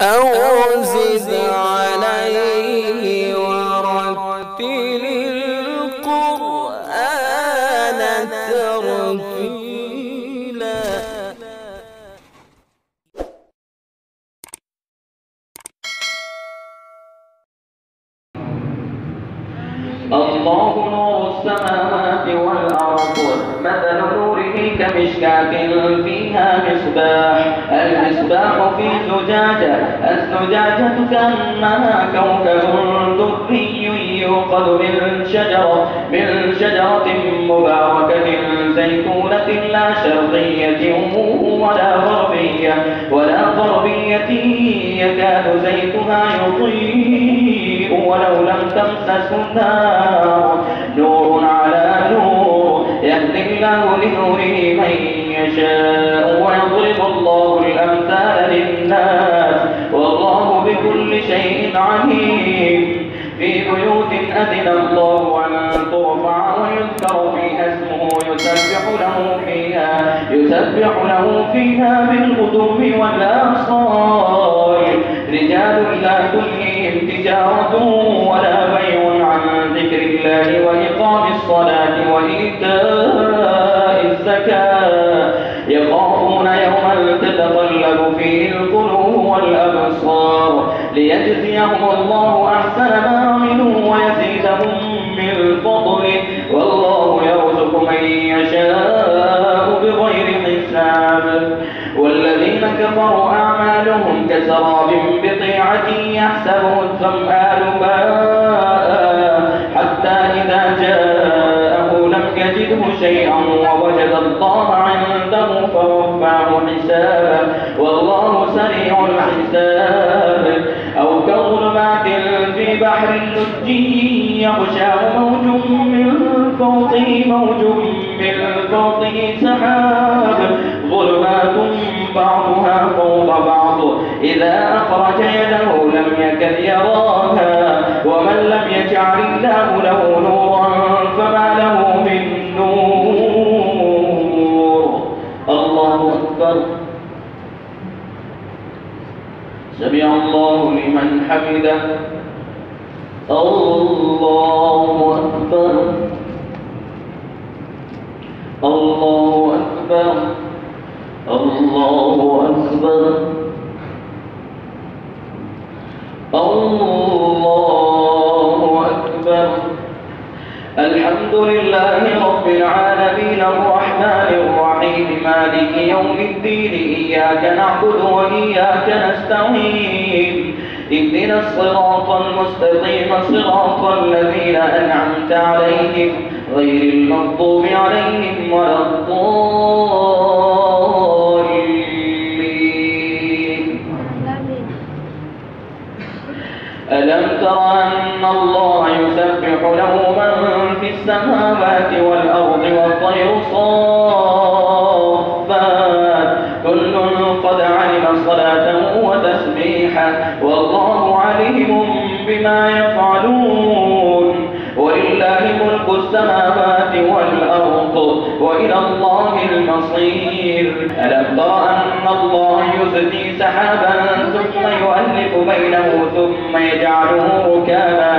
أو زد عليه ورتل القرآن ترتيلا. الله نور السماوات والأرض مثل نوره كمشكاة فيها مصباح، المصباح في زجاجة، الزجاجة كأنها كوكب دري يوقد من شجرة مباركة زيتونة لا شرقية ولا غربية يكاد زيتها يضيء ولو لم تمسسه النار، نور على نور يهدي الله لنوره من يشاء ويضرب الله الأمثال للناس والله بكل شيء عليم. في بيوت أذن الله أن ترفع ويذكر فيها اسمه يسبح له فيها بالغدو والآصال، رجال لا تلهيهم تجارة ولا بيع عن ذكر الله وإقام الصلاة وإيتاء الزكاة، يخافون يوما تتقلب فيه القلوب والأبصار، ليجزيهم الله أحسن ما عملوا ويزيدهم من فضله، والله يرزق من يشاء بغير حساب. والذين كفروا أعمالهم كسراب بقيعة يحسبه الظمآن ماء حتى إذا جاءه لم يجده شيئا ووجد الله عنده فوفاه حسابه والله سريع الحساب. أو كظلمات في بحر لجي يغشاه موج من فوقه سحاب، ظلمات بعضها فوق بعض إذا أخرج يده لم يكد يراها، ومن لم يجعل الله له نورا فما له من نور. الله أكبر. سمع الله لمن حمده. الله أكبر. الله أكبر. الله أكبر. الله أكبر. الحمد لله رب العالمين الرحمن الرحيم مالك يوم الدين، إياك نعبد وإياك نستعين، اهدنا الصراط المستقيم صراط الذين أنعمت عليهم غير المغضوب عليهم ولا الضالين. ألم تر أن الله يسبح له من في السماوات والأرض والطير صافات كل قد علم صلاته وتسبيحه والله عليم بما يفعلون. ولله ملك السماوات والأرض وإلى الله المصير. ألم تر أن الله يزجي سحابا ثم يؤلف بينه ثم يجعله ركاما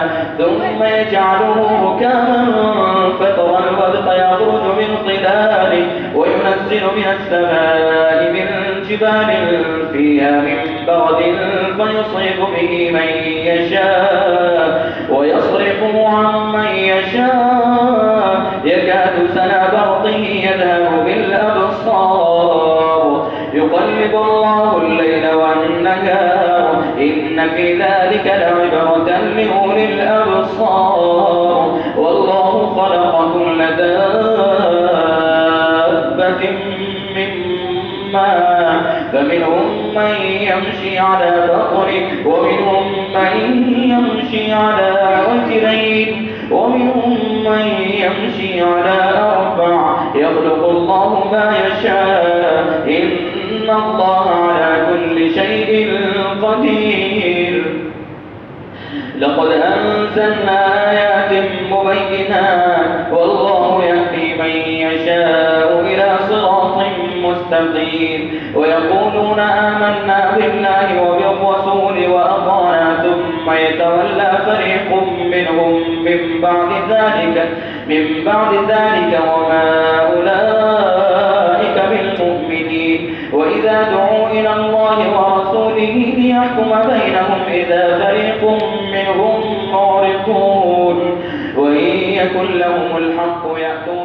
فترى الودق يخرج من خلاله وينزل من السماء من جبال فيها من برد فيصيب به من يشاء ويصرفه عن من يشاء يكاد سنا برقه يذهب بالأبصار يقلب الله الليل والنهار إن في ذلك لعبرة لأولي الأبصار. والله خلق كل دابة من ماء فمنهم من يمشي على بطنه ومنهم من يمشي على وجهين ومنهم من يمشي على أربع يخلق الله ما يشاء إن الله على كل شيء قدير. لقد أنزلنا آيات مبينات والله يهدي من يشاء إلى صراط مستقيم. ويقولون آمنا بالله وبالرسول الرسول وأطعنا ثم يتولى فريق منهم من بعد ذلك وما أولئك بالمؤمنين. وإذا دعوا إلى الله ورسوله ليحكم بينهم إذا فريق منهم معرضون وإن يكن لهم الحق يأتوا